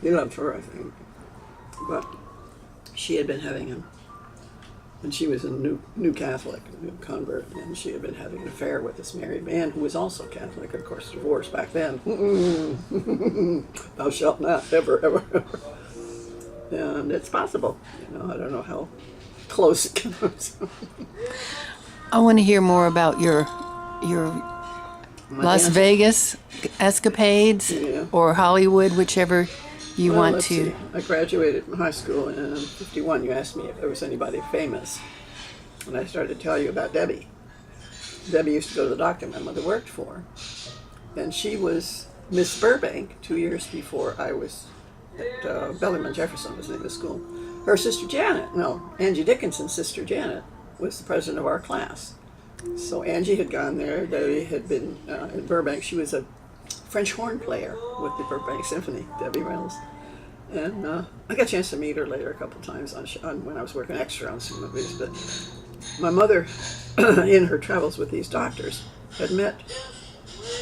He loved her, I think. But she had been having him, and she was a new Catholic, a new convert, and she had been having an affair with this married man who was also Catholic, of course, divorced back then. Thou shalt not ever, ever, ever. And it's possible, you know, I don't know how close it comes. I want to hear more about your Las dance- Vegas escapades Yeah. or Hollywood, whichever you Well, want let's to. see. I graduated from high school in '51. You asked me if there was anybody famous, and I started to tell you about Debbie. Debbie used to go to the doctor my mother worked for, and she was Miss Burbank 2 years before I was at Bellarmine Jefferson was the name of the school. Her sister Janet, no, Angie Dickinson's sister Janet, was the president of our class. So Angie had gone there. Debbie had been in Burbank. She was a French horn player with the Burbank Symphony, Debbie Reynolds. And I got a chance to meet her later a couple of times on when I was working extra on some movies. But my mother, in her travels with these doctors, had met,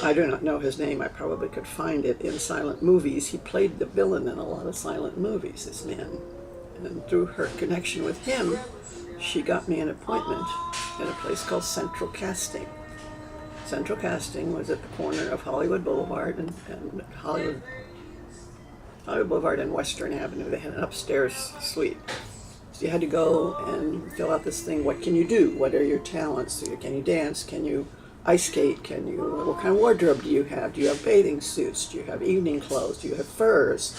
I do not know his name, I probably could find it in silent movies. He played the villain in a lot of silent movies, this man. And through her connection with him, she got me an appointment at a place called Central Casting. Central Casting was at the corner of Hollywood Boulevard and Hollywood Boulevard and Western Avenue. They had an upstairs suite. So you had to go and fill out this thing. What can you do? What are your talents? Can you dance? Can you ice skate? What kind of wardrobe do you have? Do you have bathing suits? Do you have evening clothes? Do you have furs?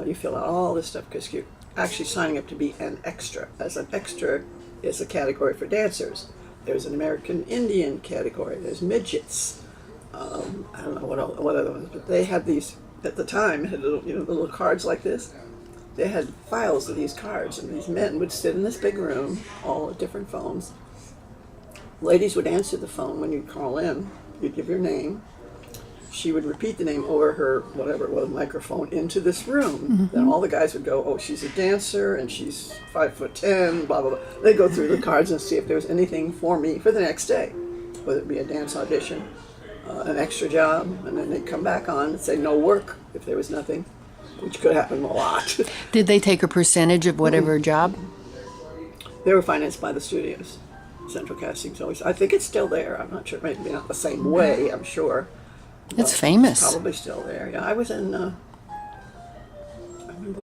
You fill out all this stuff because you're actually signing up to be an extra. As an extra is a category for dancers. There's an American Indian category. There's midgets. I don't know what other ones, but they had these at the time. Had little, the little cards like this. They had files of these cards, and these men would sit in this big room, all at different phones. Ladies would answer the phone when you'd call in. You'd give your name. She would repeat the name over her, whatever it was, microphone into this room. Mm-hmm. Then all the guys would go, oh, she's a dancer and she's 5'10", blah, blah, blah. They'd go through the cards and see if there was anything for me for the next day, whether it be a dance audition, an extra job, and then they'd come back on and say no work if there was nothing, which could happen a lot. Did they take a percentage of whatever job? They were financed by the studios. Central Casting's always, I think it's still there. I'm not sure, maybe not the same way, I'm sure. It's famous. It's probably still there. Yeah, I was in